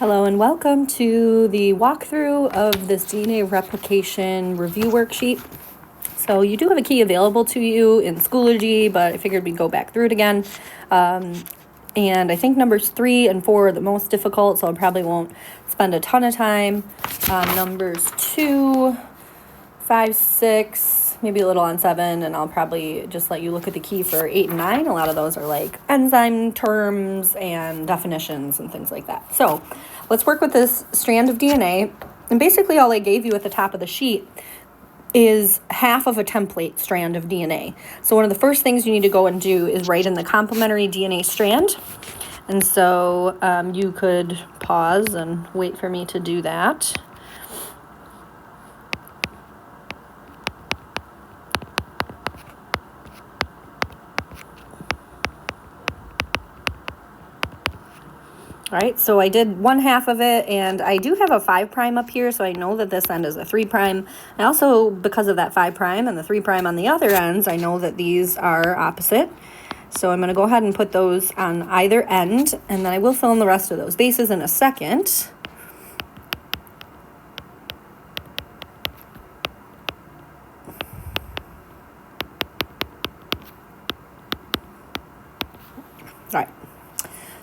Hello and welcome to the walkthrough of this DNA replication review worksheet. So you do have a key available to you in Schoology, but I figured we'd go back through it again. And I think numbers 3 and 4 are the most difficult, so I probably won't spend a ton of time. Numbers 2, 5, 6, maybe a little on 7, and I'll probably just let you look at the key for 8 and 9. A lot of those are like enzyme terms and definitions and things like that. So let's work with this strand of DNA. And basically all I gave you at the top of the sheet is half of a template strand of DNA. So one of the first things you need to go and do is write in the complementary DNA strand. And so you could pause and wait for me to do that. All right, so I did one half of it, and I do have a 5' up here, so I know that this end is a 3'. I also, because of that 5' and the 3' on the other ends, I know that these are opposite. So I'm going to go ahead and put those on either end, and then I will fill in the rest of those bases in a second. All right.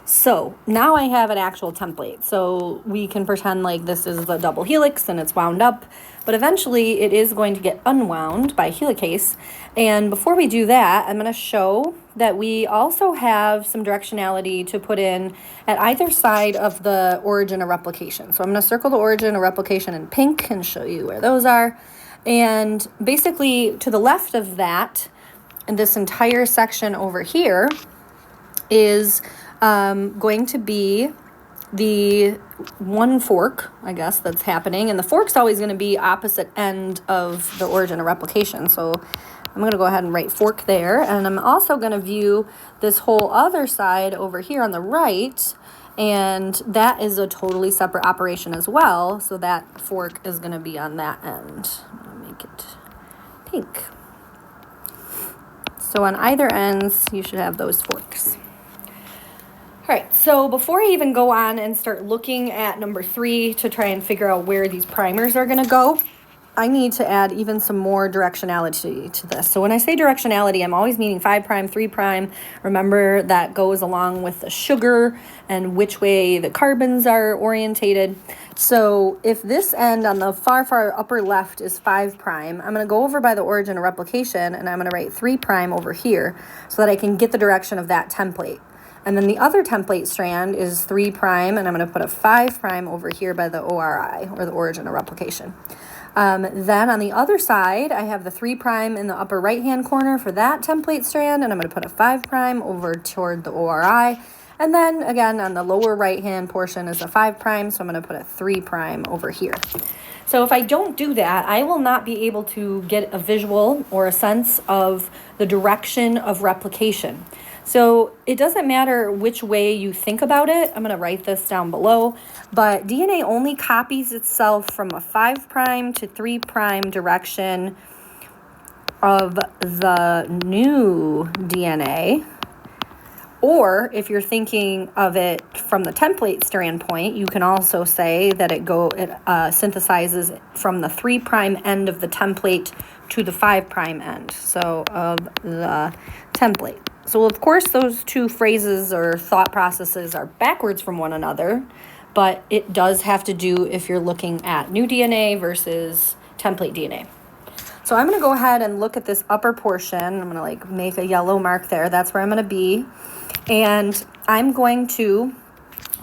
So now I have an actual template. So we can pretend like this is the double helix and it's wound up, but eventually it is going to get unwound by helicase. And before we do that, I'm going to show that we also have some directionality to put in at either side of the origin of replication. So I'm going to circle the origin of replication in pink and show you where those are. And basically to the left of that, and this entire section over here is going to be the one fork, I guess, that's happening. And the fork's always going to be opposite end of the origin of replication. So I'm going to go ahead and write fork there. And I'm also going to view this whole other side over here on the right. And that is a totally separate operation as well. So that fork is going to be on that end. I'm going to make it pink. So on either ends, you should have those forks. All right, so before I even go on and start looking at number 3 to try and figure out where these primers are going to go, I need to add even some more directionality to this. So when I say directionality, I'm always meaning 5', 3'. Remember, that goes along with the sugar and which way the carbons are orientated. So if this end on the far, far upper left is 5', I'm going to go over by the origin of replication, and I'm going to write 3' over here so that I can get the direction of that template. And then the other template strand is 3', and I'm going to put a 5' over here by the ORI, or the origin of replication. Then on the other side, I have the 3' in the upper right-hand corner for that template strand, and I'm going to put a 5' over toward the ORI. And then, again, on the lower right-hand portion is a 5', so I'm going to put a 3' over here. So if I don't do that, I will not be able to get a visual or a sense of the direction of replication. So it doesn't matter which way you think about it. I'm going to write this down below. But DNA only copies itself from a 5' to 3' direction of the new DNA. Or if you're thinking of it from the template standpoint, you can also say that it synthesizes from the 3' end of the template to the 5' end, so of the template. So of course those two phrases or thought processes are backwards from one another, but it does have to do if you're looking at new DNA versus template DNA. So I'm going to go ahead and look at this upper portion. I'm going to make a yellow mark there. That's where I'm going to be. And I'm going to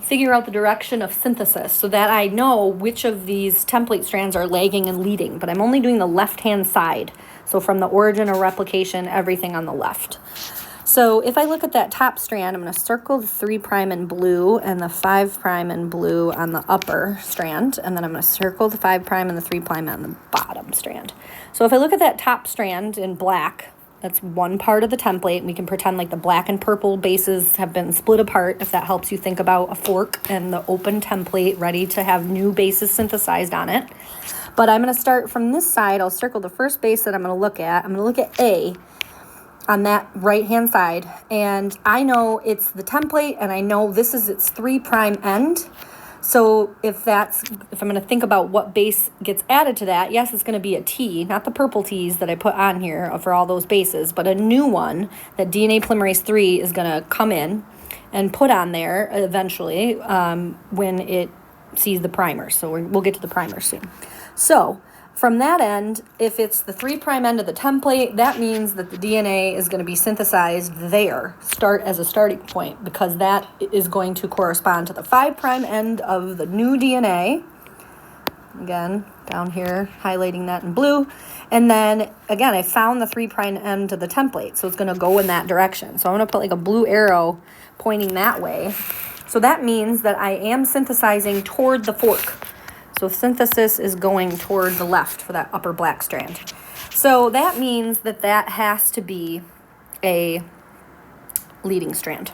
figure out the direction of synthesis so that I know which of these template strands are lagging and leading. But I'm only doing the left-hand side. So from the origin of replication, everything on the left. So if I look at that top strand, I'm going to circle the 3' in blue and the 5' in blue on the upper strand. And then I'm going to circle the 5' and the 3' on the bottom strand. So if I look at that top strand in black, that's one part of the template. We can pretend like the black and purple bases have been split apart, if that helps you think about a fork and the open template ready to have new bases synthesized on it. But I'm going to start from this side. I'll circle the first base that I'm going to look at. I'm going to look at A on that right-hand side. And I know it's the template, and I know this is its 3' end. So if I'm going to think about what base gets added to that, yes, it's going to be a T, not the purple T's that I put on here for all those bases, but a new one that DNA polymerase III is going to come in and put on there eventually when it sees the primer. So we'll get to the primer soon. So from that end, if it's the 3' end of the template, that means that the DNA is going to be synthesized there, as a starting point, because that is going to correspond to the 5' end of the new DNA. Again, down here, highlighting that in blue. And then, again, I found the 3' end of the template, so it's going to go in that direction. So I'm going to put like a blue arrow pointing that way. So that means that I am synthesizing toward the fork. So synthesis is going toward the left for that upper black strand. So that means that that has to be a leading strand.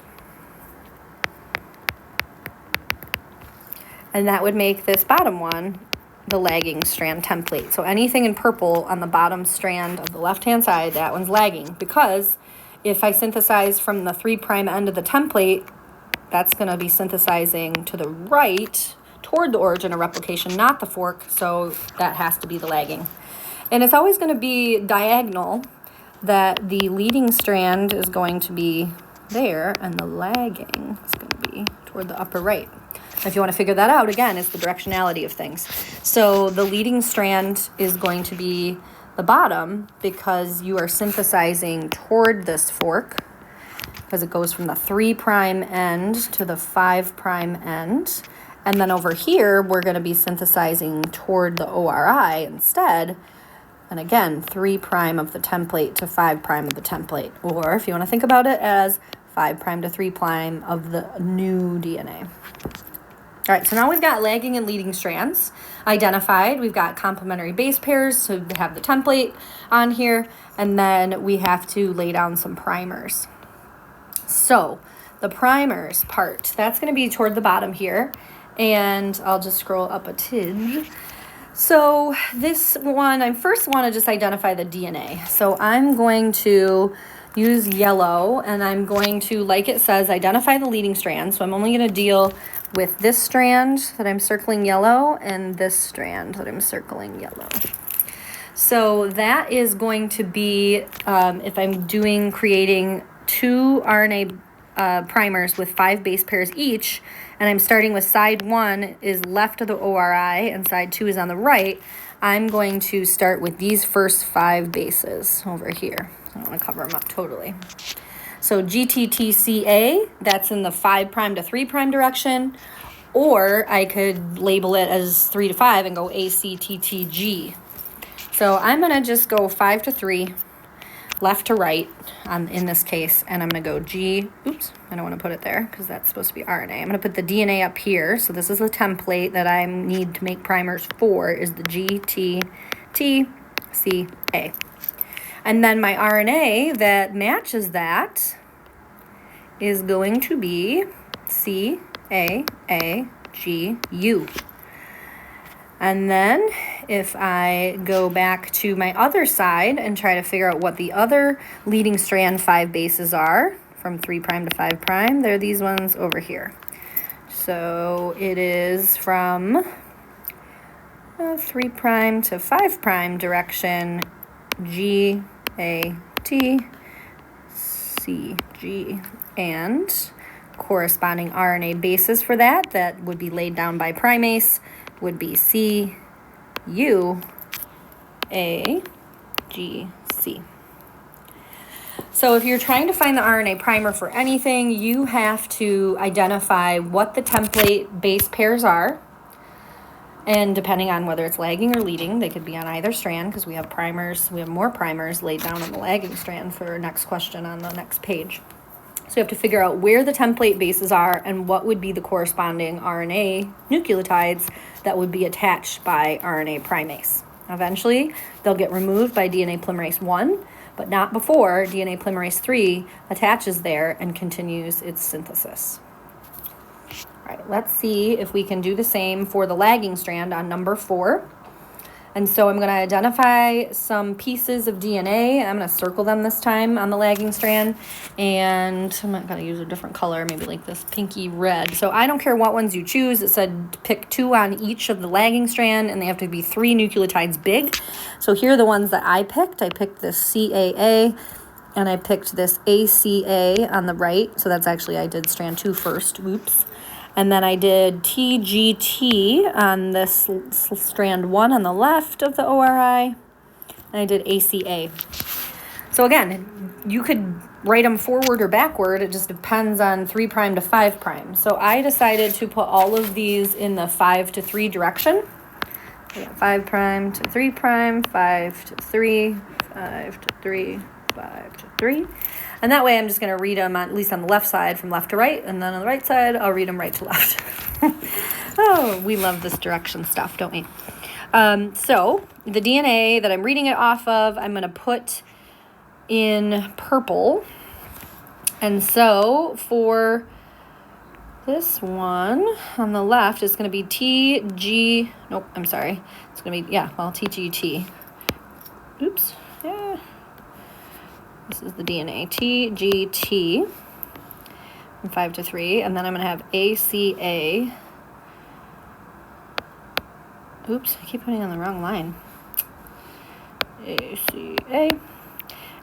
And that would make this bottom one the lagging strand template. So anything in purple on the bottom strand of the left-hand side, that one's lagging. Because if I synthesize from the 3' end of the template, that's going to be synthesizing to the right toward the origin of replication, not the fork, so that has to be the lagging. And it's always going to be diagonal, that the leading strand is going to be there, and the lagging is going to be toward the upper right. If you want to figure that out, again, it's the directionality of things. So the leading strand is going to be the bottom because you are synthesizing toward this fork, because it goes from the 3' end to the 5' end. And then over here, we're going to be synthesizing toward the ORI instead. And again, 3' of the template to 5' of the template. Or if you want to think about it as 5' to 3' of the new DNA. All right, so now we've got lagging and leading strands identified. We've got complementary base pairs to have the template on here. And then we have to lay down some primers. So the primers part, that's going to be toward the bottom here. And I'll just scroll up a tidge. So this one, I first want to just identify the DNA. So I'm going to use yellow, and I'm going to, like it says, identify the leading strand. So I'm only going to deal with this strand that I'm circling yellow and this strand that I'm circling yellow. So that is going to be, if I'm creating 2 RNA primers with 5 base pairs each, and I'm starting with side 1 is left of the ORI and side 2 is on the right, I'm going to start with these first 5 bases over here. I don't want to cover them up totally. So GTTCA, that's in the 5' to 3' direction, or I could label it as 3 to 5 and go ACTTG. So I'm going to just go 5 to 3, left to right in this case, and I'm going to go I don't want to put it there because that's supposed to be RNA. I'm going to put the DNA up here. So this is the template that I need to make primers for, is the GTTCA. And then my RNA that matches that is going to be CAAGU. And then if I go back to my other side and try to figure out what the other leading strand 5 bases are, from 3' to 5', they're these ones over here. So it is from 3' to 5' direction, G, A, T, C, G, and corresponding RNA bases for that would be laid down by primase would be C, U, A, G, C. So if you're trying to find the RNA primer for anything, you have to identify what the template base pairs are. And depending on whether it's lagging or leading, they could be on either strand because we have primers. We have more primers laid down on the lagging strand for our next question on the next page. So you have to figure out where the template bases are and what would be the corresponding RNA nucleotides that would be attached by RNA primase. Eventually, they'll get removed by DNA polymerase I, but not before DNA polymerase III attaches there and continues its synthesis. All right, let's see if we can do the same for the lagging strand on number 4. And so I'm going to identify some pieces of DNA. I'm going to circle them this time on the lagging strand. And I'm not going to use a different color, maybe like this pinky red. So I don't care what ones you choose. It said pick 2 on each of the lagging strand, and they have to be 3 nucleotides big. So here are the ones that I picked. I picked this CAA, and I picked this ACA on the right. So that's actually, I did strand 2 first. Whoops. And then I did TGT on this strand 1 on the left of the ORI. And I did ACA. So again, you could write them forward or backward. It just depends on 3' to 5'. So I decided to put all of these in the 5 to 3 direction. I got 5' to 3', 5 to 3, 5 to 3, 5 to 3. And that way I'm just going to read them, at least on the left side, from left to right. And then on the right side, I'll read them right to left. Oh, we love this direction stuff, don't we? So the DNA that I'm reading it off of, I'm going to put in purple. And so for this one on the left, it's going to be TGT. Oops. Yeah. This is the DNA, TGT, from 5 to 3, and then I'm going to have ACA. Oops, I keep putting on the wrong line. ACA.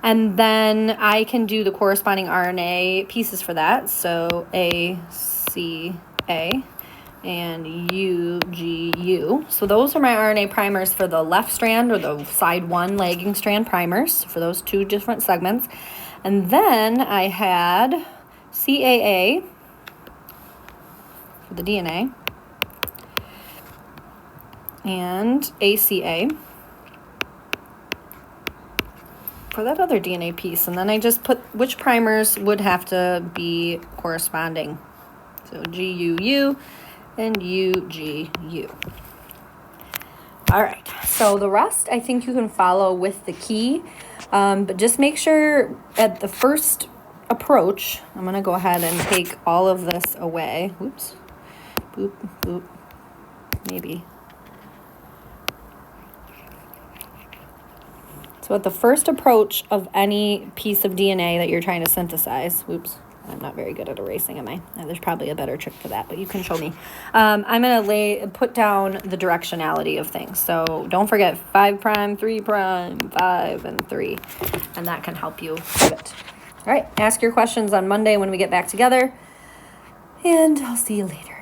And then I can do the corresponding RNA pieces for that. So ACA and UGU. So those are my RNA primers for the left strand, or the side 1 lagging strand primers for those 2 different segments. And then I had CAA for the DNA and ACA for that other DNA piece. And then I just put which primers would have to be corresponding. So GUU and UGU. All right, so the rest I think you can follow with the key, but just make sure at the first approach, I'm going to go ahead and take all of this away. Oops, boop, boop, maybe. So at the first approach of any piece of DNA that you're trying to synthesize, oops, I'm not very good at erasing, am I? There's probably a better trick for that, but you can show me. I'm going to put down the directionality of things. So don't forget 5', 3', 5, and 3. And that can help you with it. All right, ask your questions on Monday when we get back together. And I'll see you later.